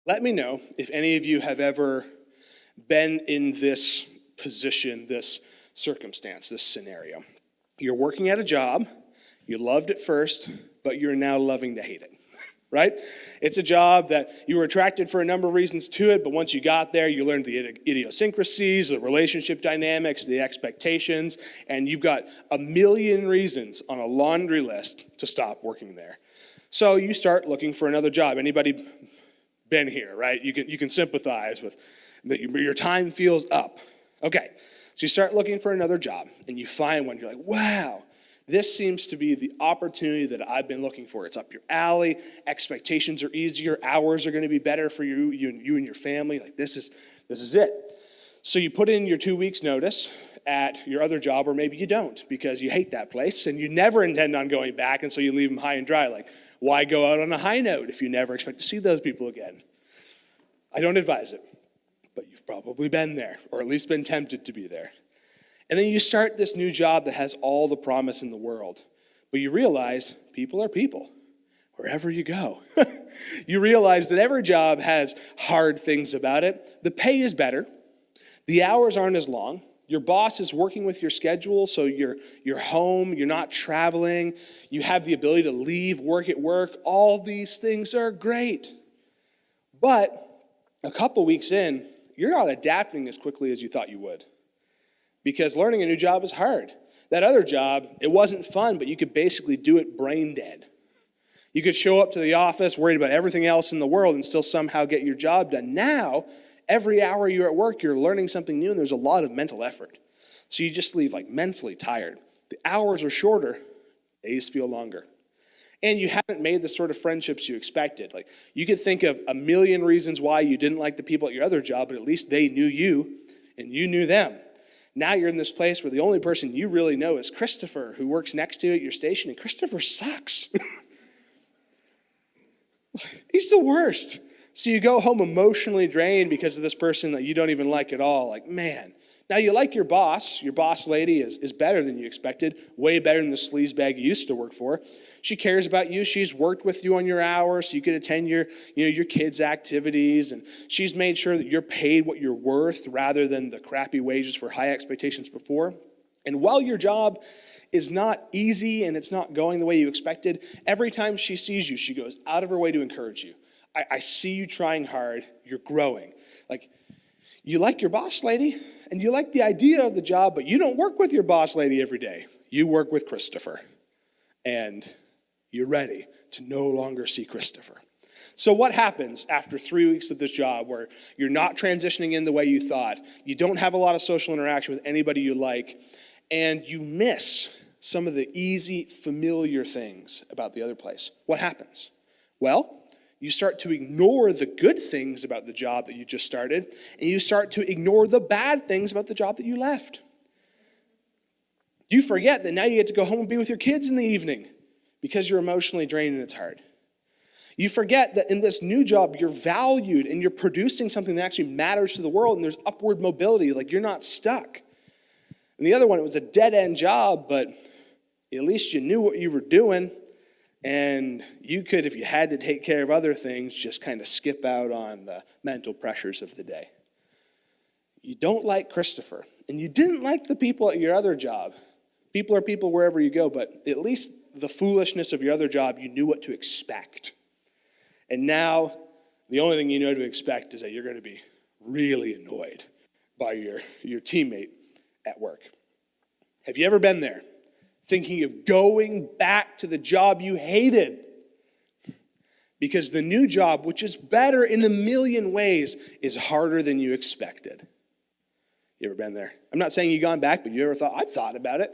Let me know if any of you have ever been in this position, this circumstance, this scenario. You're working at a job, you loved it first, but you're now loving to hate it, right? It's a job that you were attracted for a number of reasons to it, but once you got there, you learned the idiosyncrasies, the relationship dynamics, the expectations, and you've got a million reasons on a laundry list to stop working there. So you start looking for another job. Anybody been here, right? You can sympathize with that. Your time feels up. Okay, so you start looking for another job, and you find one. You're like, wow, this seems to be the opportunity that I've been looking for. It's up your alley. Expectations are easier. Hours are going to be better for you and your family. Like this is it. So you put in your 2 weeks notice at your other job, or maybe you don't because you hate that place and you never intend on going back, and so you leave them high and dry. Like, why go out on a high note if you never expect to see those people again? I don't advise it, but you've probably been there, or at least been tempted to be there. And then you start this new job that has all the promise in the world, but you realize people are people wherever you go. You realize that every job has hard things about it. The pay is better. The hours aren't as long. Your boss is working with your schedule, so you're home, you're not traveling, you have the ability to leave work at work. All these things are great. But a couple weeks in, you're not adapting as quickly as you thought you would. Because learning a new job is hard. That other job, it wasn't fun, but you could basically do it brain dead. You could show up to the office worried about everything else in the world and still somehow get your job done. Now, every hour you're at work, you're learning something new, and there's a lot of mental effort. So you just leave mentally tired. The hours are shorter, days feel longer. And you haven't made the sort of friendships you expected. You could think of a million reasons why you didn't like the people at your other job, but at least they knew you, and you knew them. Now you're in this place where the only person you really know is Christopher, who works next to you at your station, and Christopher sucks. He's the worst. So you go home emotionally drained because of this person that you don't even like at all. Man. Now you like your boss. Your boss lady is better than you expected, way better than the sleazebag you used to work for. She cares about you. She's worked with you on your hours so you could attend your kids' activities, and she's made sure that you're paid what you're worth rather than the crappy wages for high expectations before. And while your job is not easy and it's not going the way you expected, every time she sees you, she goes out of her way to encourage you. I see you trying hard. You're growing. You like your boss lady, and you like the idea of the job, but you don't work with your boss lady every day. You work with Christopher, and you're ready to no longer see Christopher. So what happens after 3 weeks of this job where you're not transitioning in the way you thought, you don't have a lot of social interaction with anybody you like, and you miss some of the easy, familiar things about the other place? What happens? Well, you start to ignore the good things about the job that you just started, and you start to ignore the bad things about the job that you left. You forget that now you get to go home and be with your kids in the evening because you're emotionally drained and it's hard. You forget that in this new job, you're valued and you're producing something that actually matters to the world, and there's upward mobility, you're not stuck. And the other one, it was a dead-end job, but at least you knew what you were doing. And you could, if you had to take care of other things, just kind of skip out on the mental pressures of the day. You don't like Christopher, and you didn't like the people at your other job. People are people wherever you go, but at least the foolishness of your other job, you knew what to expect. And now, the only thing you know to expect is that you're going to be really annoyed by your teammate at work. Have you ever been there? Thinking of going back to the job you hated? Because the new job, which is better in a million ways, is harder than you expected. You ever been there? I'm not saying you've gone back, but you ever thought, I've thought about it.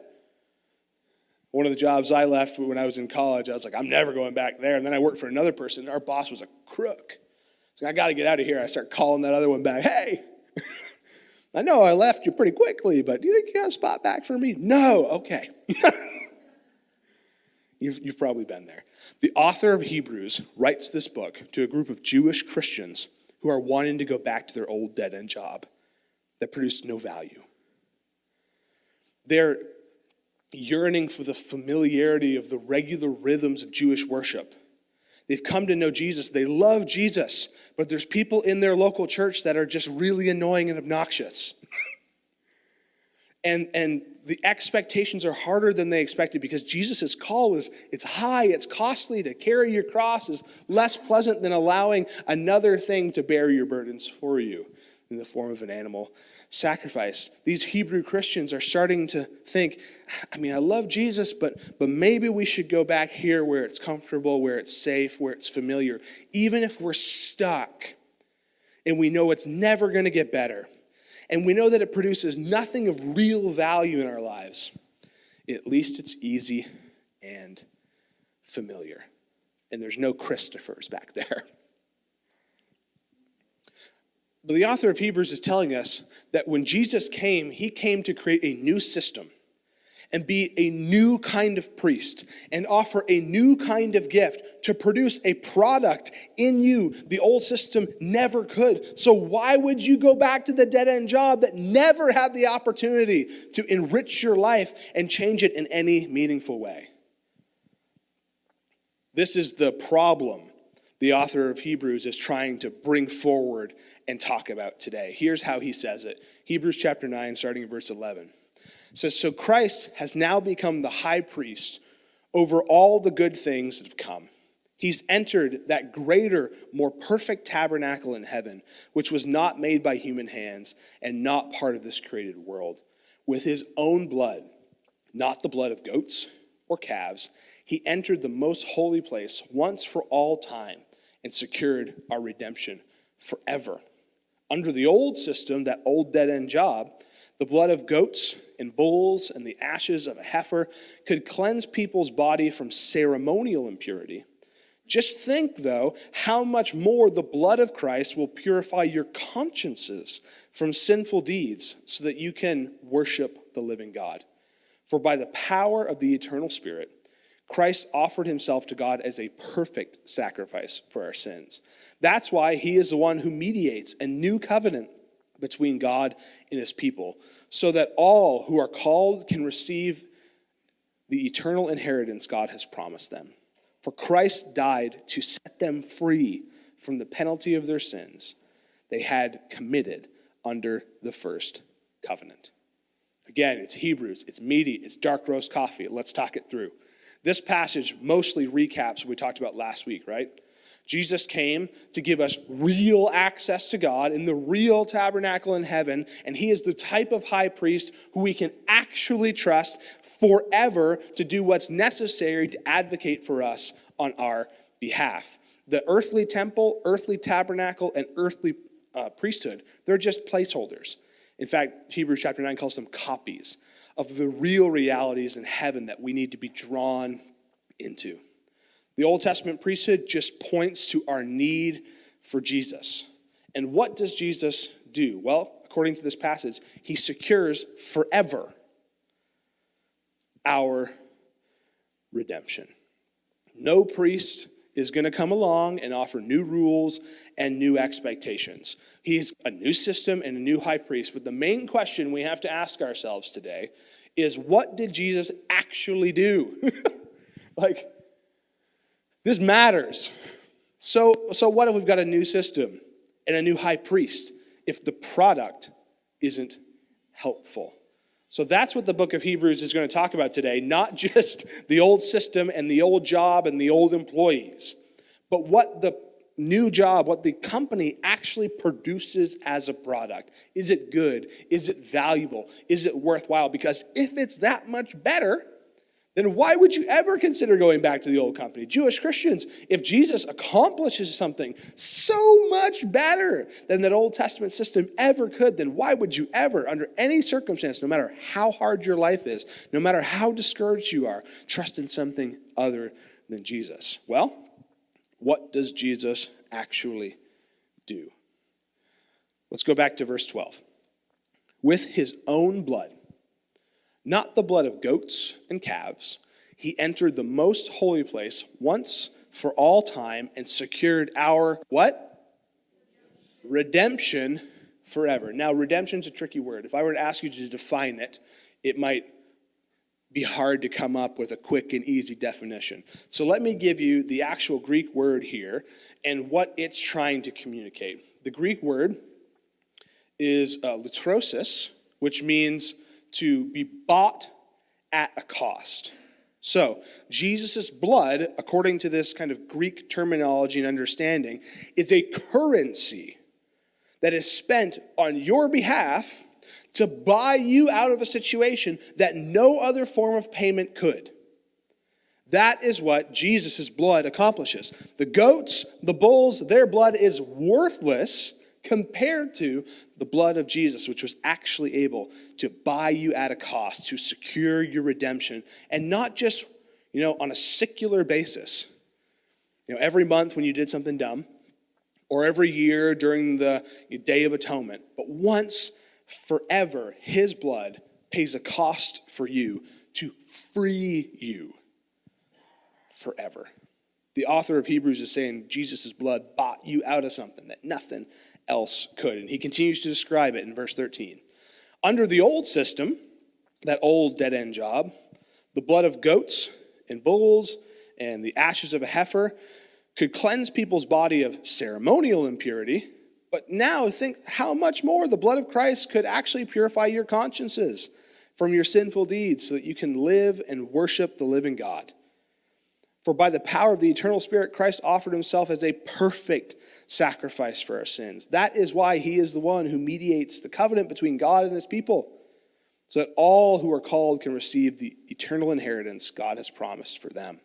One of the jobs I left when I was in college, I was like, I'm never going back there. And then I worked for another person. Our boss was a crook. So I got to get out of here. I start calling that other one back. Hey, I know I left you pretty quickly, but do you think you got a spot back for me? No. Okay. You've probably been there. The author of Hebrews writes this book to a group of Jewish Christians who are wanting to go back to their old dead-end job that produced no value. They're yearning for the familiarity of the regular rhythms of Jewish worship. They've come to know Jesus. They love Jesus. But there's people in their local church that are just really annoying and obnoxious. And the expectations are harder than they expected because Jesus' call it's high, it's costly. To carry your cross is less pleasant than allowing another thing to bear your burdens for you in the form of an animal sacrifice. These Hebrew Christians are starting to think, I love Jesus, but maybe we should go back here where it's comfortable, where it's safe, where it's familiar, even if we're stuck and we know it's never going to get better. And we know that it produces nothing of real value in our lives. At least it's easy and familiar. And there's no Christophers back there. But the author of Hebrews is telling us that when Jesus came, he came to create a new system and be a new kind of priest and offer a new kind of gift to produce a product in you the old system never could. So why would you go back to the dead-end job that never had the opportunity to enrich your life and change it in any meaningful way? This is the problem the author of Hebrews is trying to bring forward and talk about today. Here's how he says it. Hebrews chapter 9, starting in verse 11. It says, so Christ has now become the high priest over all the good things that have come. He's entered that greater, more perfect tabernacle in heaven, which was not made by human hands and not part of this created world. With his own blood, not the blood of goats or calves, he entered the most holy place once for all time and secured our redemption forever. Under the old system, that old dead-end job, the blood of goats and bulls and the ashes of a heifer could cleanse people's body from ceremonial impurity. Just think, though, how much more the blood of Christ will purify your consciences from sinful deeds so that you can worship the living God. For by the power of the eternal Spirit, Christ offered himself to God as a perfect sacrifice for our sins. That's why he is the one who mediates a new covenant between God and his people, so that all who are called can receive the eternal inheritance God has promised them. For Christ died to set them free from the penalty of their sins they had committed under the first covenant. Again, it's Hebrews, it's meaty, it's dark roast coffee. Let's talk it through. This passage mostly recaps what we talked about last week, right? Jesus came to give us real access to God in the real tabernacle in heaven, and he is the type of high priest who we can actually trust forever to do what's necessary to advocate for us on our behalf. The earthly temple, earthly tabernacle, and earthly priesthood, they're just placeholders. In fact, Hebrews chapter 9 calls them copies of the real realities in heaven that we need to be drawn into. The Old Testament priesthood just points to our need for Jesus. And what does Jesus do? Well, according to this passage, he secures forever our redemption. No priest is going to come along and offer new rules and new expectations. He's a new system and a new high priest. But the main question we have to ask ourselves today is, what did Jesus actually do? This matters. So what if we've got a new system and a new high priest if the product isn't helpful? So that's what the book of Hebrews is going to talk about today, not just the old system and the old job and the old employees, but what the new job, what the company actually produces as a product. Is it good? Is it valuable? Is it worthwhile? Because if it's that much better, then why would you ever consider going back to the old company? Jewish Christians, if Jesus accomplishes something so much better than that Old Testament system ever could, then why would you ever, under any circumstance, no matter how hard your life is, no matter how discouraged you are, trust in something other than Jesus? Well, what does Jesus actually do? Let's go back to verse 12. With his own blood, not the blood of goats and calves, he entered the most holy place once for all time and secured our, what? Redemption forever. Now, redemption's a tricky word. If I were to ask you to define it, it might be hard to come up with a quick and easy definition. So let me give you the actual Greek word here and what it's trying to communicate. The Greek word is lutrosis, which means to be bought at a cost. So Jesus' blood, according to this kind of Greek terminology and understanding, is a currency that is spent on your behalf to buy you out of a situation that no other form of payment could. That is what Jesus' blood accomplishes. The goats, the bulls, their blood is worthless compared to the blood of Jesus, which was actually able to buy you at a cost, to secure your redemption, and not just, on a secular basis. Every month when you did something dumb, or every year during the Day of Atonement, but once forever, his blood pays a cost for you to free you forever. The author of Hebrews is saying Jesus' blood bought you out of something that nothing else could. And he continues to describe it in verse 13. Under the old system, that old dead-end job, the blood of goats and bulls and the ashes of a heifer could cleanse people's body of ceremonial impurity. But now think how much more the blood of Christ could actually purify your consciences from your sinful deeds so that you can live and worship the living God. For by the power of the eternal Spirit, Christ offered himself as a perfect sacrifice for our sins. That is why he is the one who mediates the covenant between God and his people, so that all who are called can receive the eternal inheritance God has promised for them.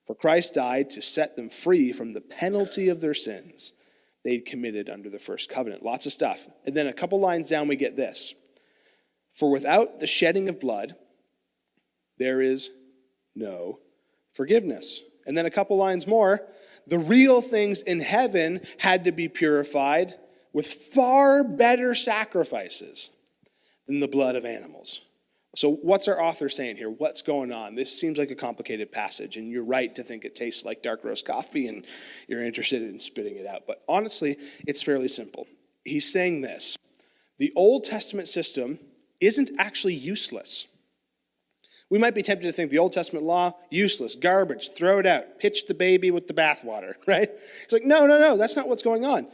For Christ died to set them free from the penalty of their sins they'd committed under the first covenant. Lots of stuff. And then a couple lines down we get this. For without the shedding of blood, there is no forgiveness. And then a couple lines more. The real things in heaven had to be purified with far better sacrifices than the blood of animals. So what's our author saying here? What's going on? This seems like a complicated passage, and you're right to think it tastes like dark roast coffee and you're interested in spitting it out. But honestly, it's fairly simple. He's saying this. The Old Testament system isn't actually useless. We might be tempted to think the Old Testament law, useless, garbage, throw it out, pitch the baby with the bathwater, right? It's like, no, that's not what's going on.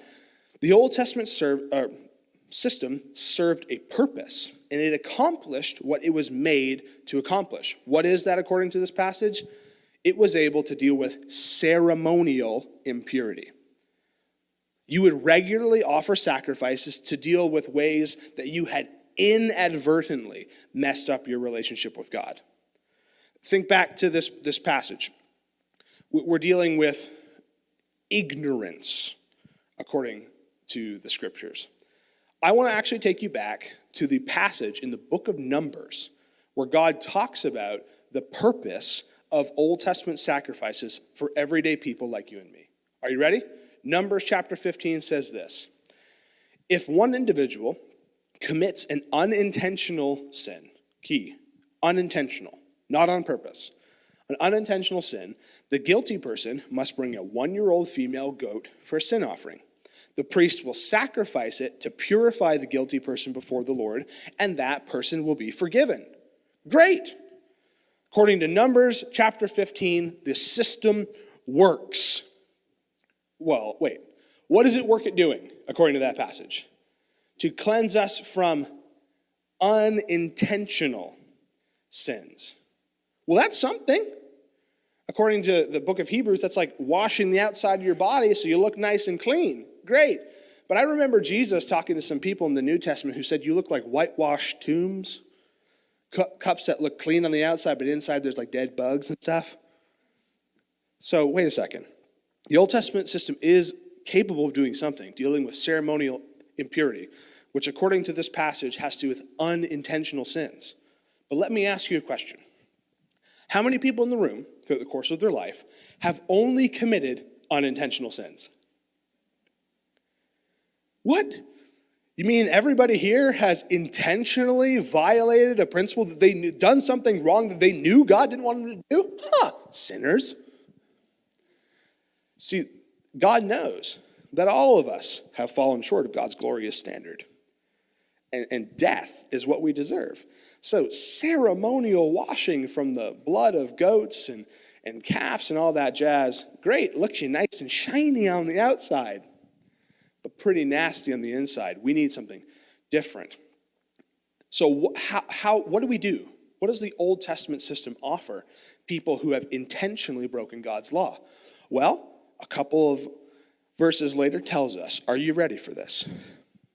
The Old Testament system served a purpose, and it accomplished what it was made to accomplish. What is that according to this passage? It was able to deal with ceremonial impurity. You would regularly offer sacrifices to deal with ways that you had inadvertently messed up your relationship with God. Think back to this passage. We're dealing with ignorance according to the scriptures. I want to actually take you back to the passage in the book of Numbers where God talks about the purpose of Old Testament sacrifices for everyday people like you and me. Are you ready? Numbers chapter 15 says this. If one individual commits an unintentional sin, key, unintentional, not on purpose, an unintentional sin, the guilty person must bring a 1-year-old female goat for a sin offering. The priest will sacrifice it to purify the guilty person before the Lord, and that person will be forgiven. Great! According to Numbers chapter 15, the system works. Well, wait. What does it work at doing, according to that passage? To cleanse us from unintentional sins. Well, that's something. According to the book of Hebrews, that's like washing the outside of your body so you look nice and clean. Great. But I remember Jesus talking to some people in the New Testament who said you look like whitewashed tombs, cups that look clean on the outside, but inside there's like dead bugs and stuff. So wait a second. The Old Testament system is capable of doing something, dealing with ceremonial impurity, which according to this passage has to do with unintentional sins. But let me ask you a question. How many people in the room, throughout the course of their life, have only committed unintentional sins? What? You mean everybody here has intentionally violated a principle that they done something wrong that they knew God didn't want them to do? Sinners. See, God knows that all of us have fallen short of God's glorious standard. and death is what we deserve. So ceremonial washing from the blood of goats and calves and all that jazz, great, looks you nice and shiny on the outside, but pretty nasty on the inside. We need something different. So what do we do? What does the Old Testament system offer people who have intentionally broken God's law? Well, a couple of verses later tells us. Are you ready for this?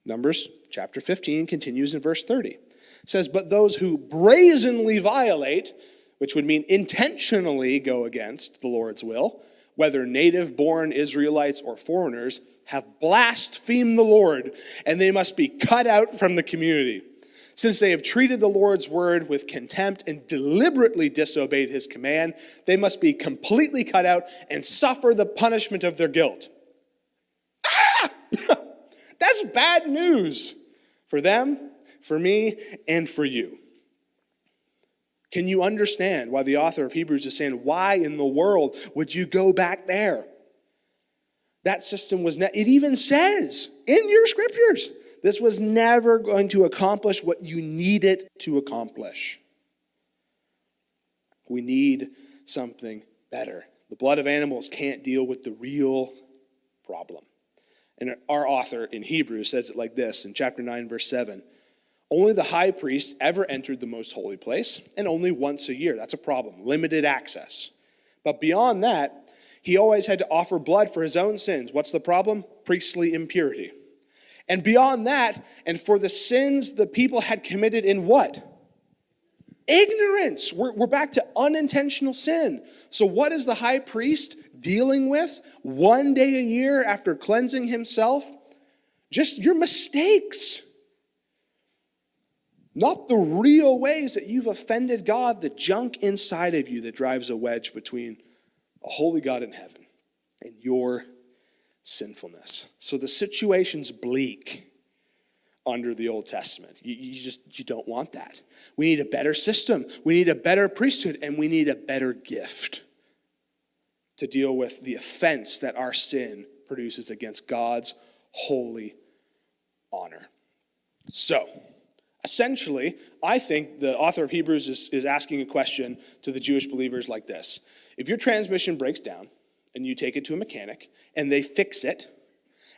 Numbers chapter 15 continues in verse 30. It says, but those who brazenly violate, which would mean intentionally go against the Lord's will, whether native-born Israelites or foreigners, have blasphemed the Lord, and they must be cut out from the community. Since they have treated the Lord's word with contempt and deliberately disobeyed his command, they must be completely cut out and suffer the punishment of their guilt. That's bad news for them, for me, and for you. Can you understand why the author of Hebrews is saying, why in the world would you go back there? That system was, it even says in your scriptures, this was never going to accomplish what you need it to accomplish. We need something better. The blood of animals can't deal with the real problem. And our author in Hebrews says it like this in chapter 9, verse 7. Only the high priest ever entered the most holy place, and only once a year. That's a problem. Limited access. But beyond that, he always had to offer blood for his own sins. What's the problem? Priestly impurity. And beyond that, and for the sins the people had committed in what? Ignorance. We're back to unintentional sin. So what is the high priest dealing with one day a year after cleansing himself? Just your mistakes. Not the real ways that you've offended God, the junk inside of you that drives a wedge between a holy God in heaven and your sinfulness. So the situation's bleak under the Old Testament. You don't want that. We need a better system. We need a better priesthood, and we need a better gift to deal with the offense that our sin produces against God's holy honor. So, essentially, I think the author of Hebrews is asking a question to the Jewish believers like this. If your transmission breaks down and you take it to a mechanic and they fix it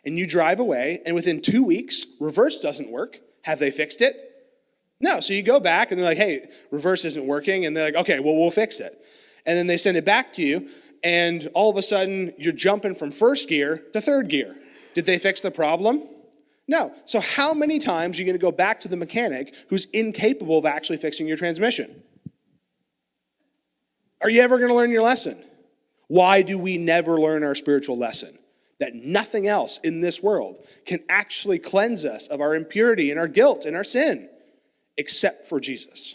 and you drive away and within 2 weeks, reverse doesn't work, have they fixed it? No. So you go back and they're like, hey, reverse isn't working. And they're like, okay, well, we'll fix it. And then they send it back to you and all of a sudden you're jumping from first gear to third gear. Did they fix the problem? No. So how many times are you going to go back to the mechanic who's incapable of actually fixing your transmission? Are you ever going to learn your lesson? Why do we never learn our spiritual lesson? That nothing else in this world can actually cleanse us of our impurity and our guilt and our sin except for Jesus.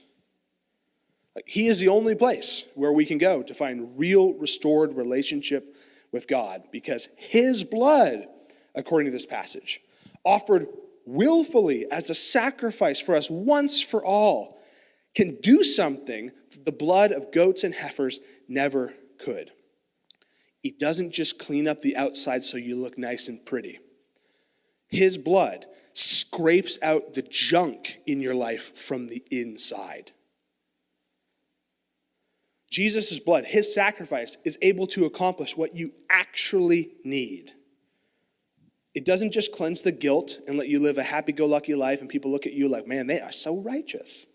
He is the only place where we can go to find real restored relationship with God because his blood, according to this passage, offered willfully as a sacrifice for us once for all, can do something that the blood of goats and heifers never could. It doesn't just clean up the outside so you look nice and pretty. His blood scrapes out the junk in your life from the inside. Jesus' blood, his sacrifice, is able to accomplish what you actually need. It doesn't just cleanse the guilt and let you live a happy-go-lucky life and people look at you like, man, they are so righteous.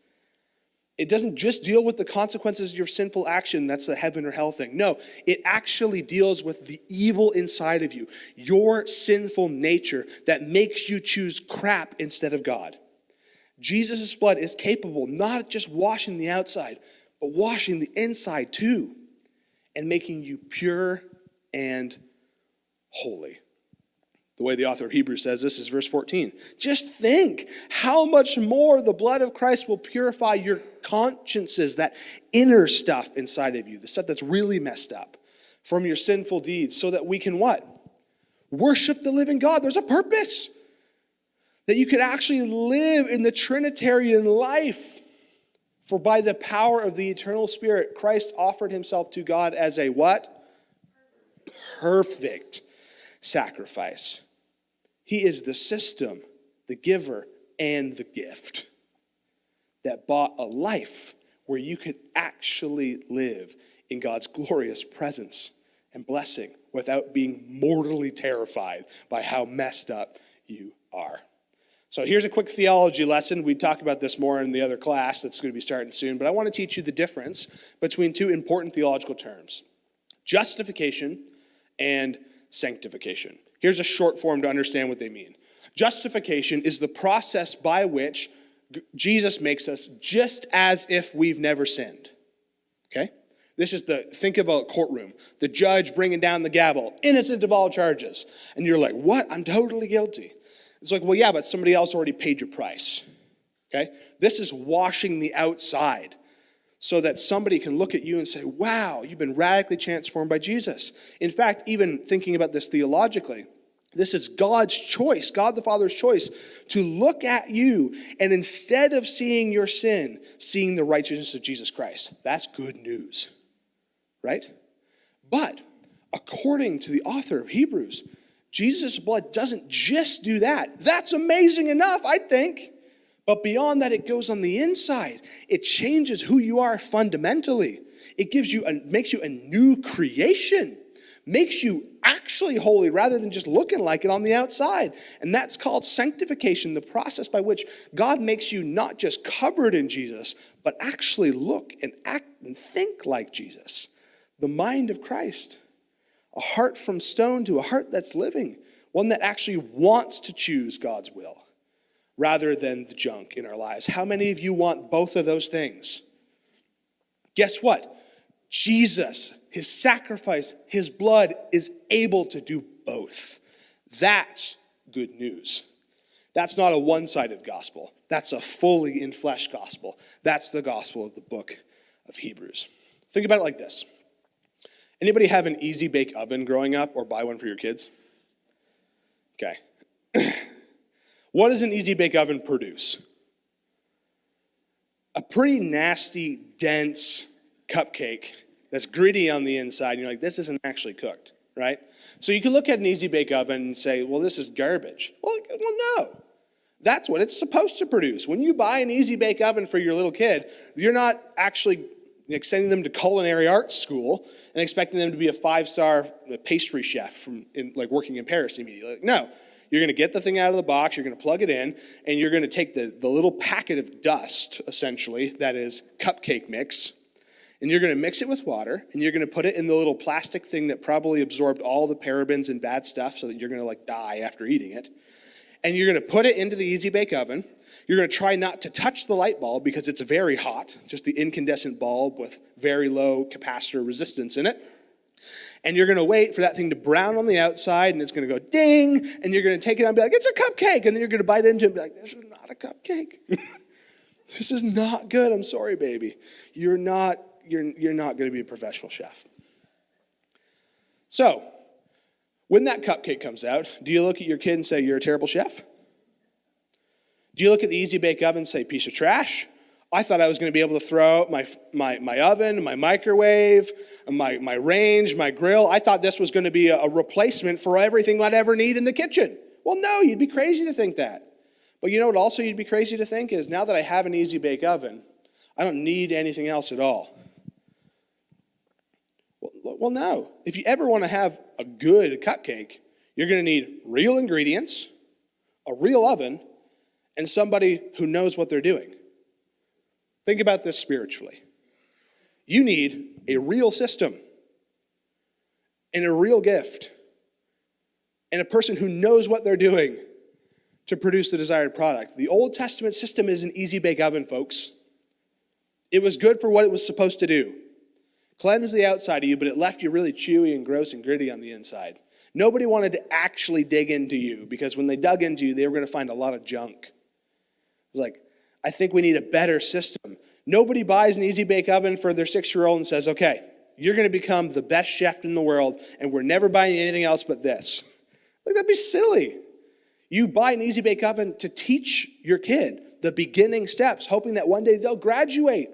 It doesn't just deal with the consequences of your sinful action, that's the heaven or hell thing. No, it actually deals with the evil inside of you, your sinful nature that makes you choose crap instead of God. Jesus' blood is capable not just washing the outside, but washing the inside too, and making you pure and holy. The way the author of Hebrews says this is verse 14. Just think how much more the blood of Christ will purify your consciences, that inner stuff inside of you, the stuff that's really messed up from your sinful deeds, so that we can what? Worship the living God. There's a purpose that you could actually live in the Trinitarian life. For by the power of the eternal Spirit, Christ offered himself to God as a what? Perfect sacrifice. He is the system, the giver, and the gift that bought a life where you could actually live in God's glorious presence and blessing without being mortally terrified by how messed up you are. So here's a quick theology lesson. We talk about this more in the other class that's going to be starting soon, but I want to teach you the difference between two important theological terms: justification and sanctification. Here's a short form to understand what they mean. Justification is the process by which Jesus makes us just as if we've never sinned. Okay? This is think of a courtroom. The judge bringing down the gavel, innocent of all charges. And you're like, what? I'm totally guilty. It's like, well, yeah, but somebody else already paid your price. Okay? This is washing the outside so that somebody can look at you and say, wow, you've been radically transformed by Jesus. In fact, even thinking about this theologically, this is God's choice, God the Father's choice, to look at you and instead of seeing your sin, seeing the righteousness of Jesus Christ. That's good news, right? But according to the author of Hebrews, Jesus' blood doesn't just do that. That's amazing enough, I think. But beyond that, it goes on the inside. It changes who you are fundamentally. It makes you a new creation. Makes you actually holy rather than just looking like it on the outside. And that's called sanctification, the process by which God makes you not just covered in Jesus, but actually look and act and think like Jesus. The mind of Christ. A heart from stone to a heart that's living. One that actually wants to choose God's will rather than the junk in our lives. How many of you want both of those things? Guess what? Jesus, his sacrifice, his blood is able to do both. That's good news. That's not a one-sided gospel. That's a fully in-flesh gospel. That's the gospel of the book of Hebrews. Think about it like this. Anybody have an easy bake oven growing up or buy one for your kids? Okay. What does an easy bake oven produce? A pretty nasty, dense cupcake that's gritty on the inside. And you're like, this isn't actually cooked, right? So you can look at an easy bake oven and say, well, this is garbage. Well, no. That's what it's supposed to produce. When you buy an easy bake oven for your little kid, you're not actually sending them to culinary arts school and expecting them to be a 5-star pastry chef working in Paris immediately. No. You're going to get the thing out of the box, you're going to plug it in, and you're going to take the little packet of dust, essentially, that is cupcake mix, and you're going to mix it with water, and you're going to put it in the little plastic thing that probably absorbed all the parabens and bad stuff so that you're going to die after eating it. And you're going to put it into the Easy Bake Oven. You're going to try not to touch the light bulb because it's very hot, just the incandescent bulb with very low capacitor resistance in it. And you're going to wait for that thing to brown on the outside, and it's going to go ding, and you're going to take it out and be like, it's a cupcake. And then you're going to bite into it and be like, this is not a cupcake. This is not good. I'm sorry, baby. You're not going to be a professional chef. So, when that cupcake comes out, do you look at your kid and say, you're a terrible chef? Do you look at the Easy Bake Oven and say, piece of trash? I thought I was going to be able to throw out my oven, my microwave, my range, my grill. I thought this was going to be a replacement for everything I'd ever need in the kitchen. Well, no, you'd be crazy to think that. But you know what also you'd be crazy to think is now that I have an Easy Bake Oven, I don't need anything else at all. Well, no. If you ever want to have a good cupcake, you're going to need real ingredients, a real oven, and somebody who knows what they're doing. Think about this spiritually. You need a real system and a real gift and a person who knows what they're doing to produce the desired product. The Old Testament system is an Easy Bake Oven, folks. It was good for what it was supposed to do. Cleanse the outside of you, but it left you really chewy and gross and gritty on the inside. Nobody wanted to actually dig into you because when they dug into you, they were going to find a lot of junk. It's like, I think we need a better system. Nobody buys an Easy Bake Oven for their 6-year-old and says, okay, you're going to become the best chef in the world, and we're never buying anything else but this. Like, that'd be silly. You buy an Easy Bake Oven to teach your kid the beginning steps, hoping that one day they'll graduate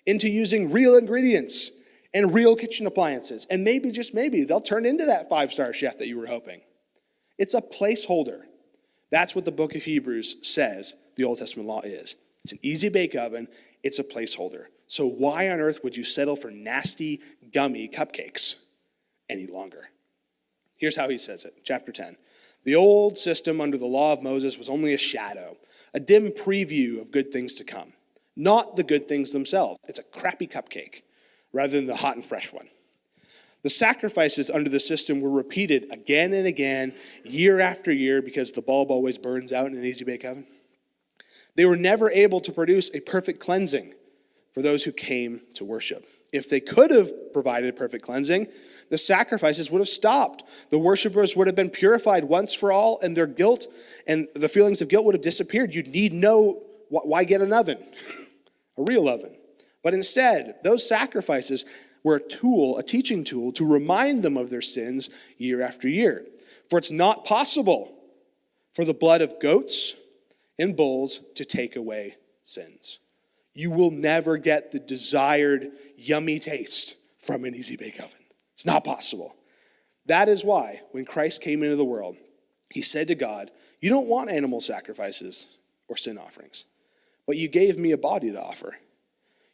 into using real ingredients and real kitchen appliances. And maybe, just maybe, they'll turn into that 5-star chef that you were hoping. It's a placeholder. That's what the book of Hebrews says the Old Testament law is. It's an easy bake oven. It's a placeholder. So why on earth would you settle for nasty, gummy cupcakes any longer? Here's how he says it, chapter 10. The old system under the law of Moses was only a shadow, a dim preview of good things to come, not the good things themselves. It's a crappy cupcake rather than the hot and fresh one. The sacrifices under the system were repeated again and again, year after year, because the bulb always burns out in an easy bake oven. They were never able to produce a perfect cleansing for those who came to worship. If they could have provided perfect cleansing, the sacrifices would have stopped. The worshipers would have been purified once for all, and their guilt and the feelings of guilt would have disappeared. You'd need why get an oven, a real oven? But instead, those sacrifices were a teaching tool to remind them of their sins year after year. For it's not possible for the blood of goats and bulls to take away sins. You will never get the desired yummy taste from an easy bake oven. It's not possible. That is why when Christ came into the world, he said to God, "You don't want animal sacrifices or sin offerings, but you gave me a body to offer.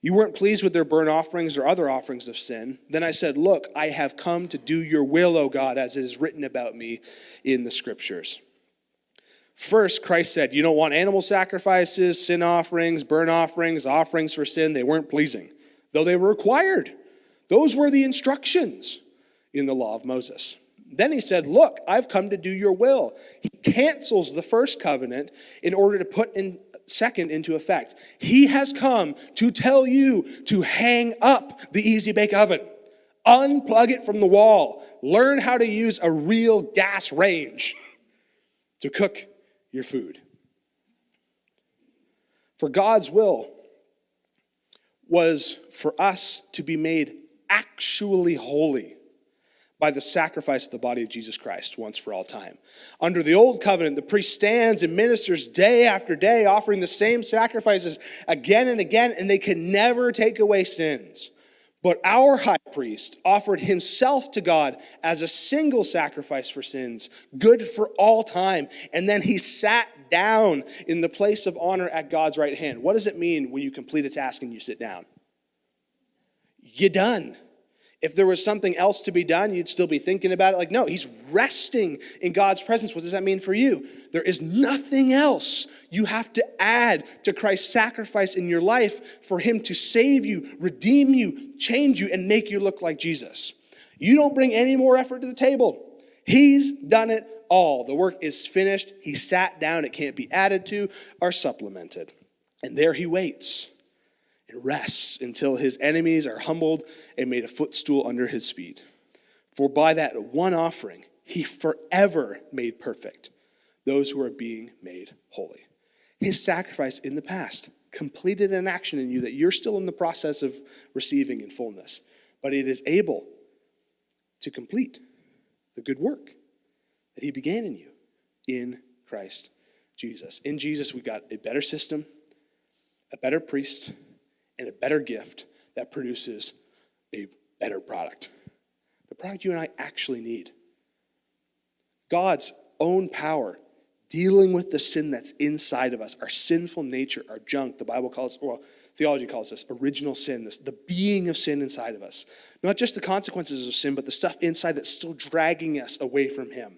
You weren't pleased with their burnt offerings or other offerings of sin. Then I said, look, I have come to do your will, O God, as it is written about me in the scriptures." First, Christ said, you don't want animal sacrifices, sin offerings, burnt offerings, offerings for sin. They weren't pleasing, though they were required. Those were the instructions in the law of Moses. Then he said, look, I've come to do your will. He cancels the first covenant in order to put in second into effect. He has come to tell you to hang up the easy bake oven. Unplug it from the wall. Learn how to use a real gas range to cook your food. For God's will was for us to be made actually holy by the sacrifice of the body of Jesus Christ once for all time. Under the old covenant, the priest stands and ministers day after day, offering the same sacrifices again and again, and they can never take away sins. But our high priest offered himself to God as a single sacrifice for sins, good for all time. And then he sat down in the place of honor at God's right hand. What does it mean when you complete a task and you sit down? You're done. If there was something else to be done, you'd still be thinking about it. Like, no, he's resting in God's presence. What does that mean for you? There is nothing else you have to add to Christ's sacrifice in your life for him to save you, redeem you, change you, and make you look like Jesus. You don't bring any more effort to the table. He's done it all. The work is finished. He sat down. It can't be added to or supplemented. And there he waits and rests until his enemies are humbled and made a footstool under his feet. For by that one offering, he forever made perfect those who are being made holy. His sacrifice in the past completed an action in you that you're still in the process of receiving in fullness. But it is able to complete the good work that he began in you in Christ Jesus. In Jesus, we got a better system, a better priest, and a better gift that produces a better product. The product you and I actually need. God's own power dealing with the sin that's inside of us, our sinful nature, our junk. The Bible calls, theology calls this original sin, the being of sin inside of us. Not just the consequences of sin, but the stuff inside that's still dragging us away from him.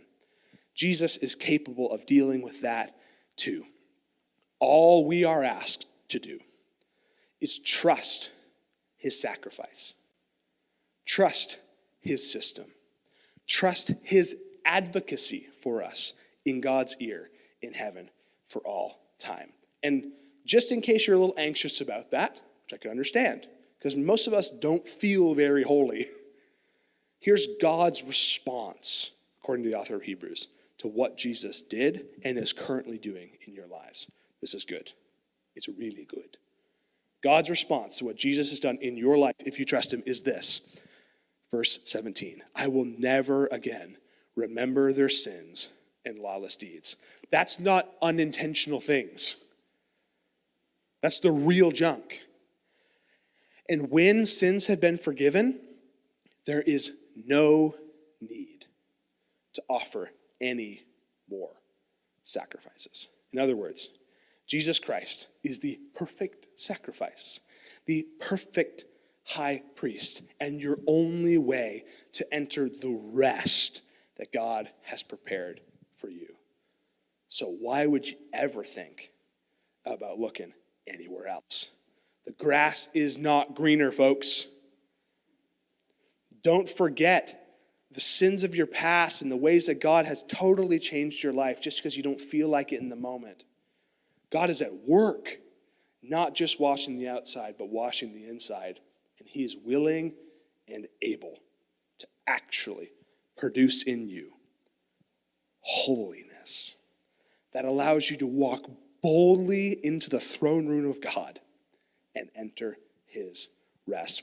Jesus is capable of dealing with that too. All we are asked to do is trust his sacrifice. Trust his system. Trust his advocacy for us in God's ear in heaven for all time. And just in case you're a little anxious about that, which I can understand, because most of us don't feel very holy, here's God's response, according to the author of Hebrews, to what Jesus did and is currently doing in your lives. This is good. It's really good. God's response to what Jesus has done in your life, if you trust him, is this. Verse 17, I will never again remember their sins and lawless deeds. That's not unintentional things. That's the real junk. And when sins have been forgiven, there is no need to offer any more sacrifices. In other words, Jesus Christ is the perfect sacrifice, the perfect high priest, and your only way to enter the rest that God has prepared for you. So why would you ever think about looking anywhere else? The grass is not greener, folks. Don't forget the sins of your past and the ways that God has totally changed your life just because you don't feel like it in the moment. God is at work, not just washing the outside, but washing the inside. And he is willing and able to actually produce in you holiness that allows you to walk boldly into the throne room of God and enter his rest.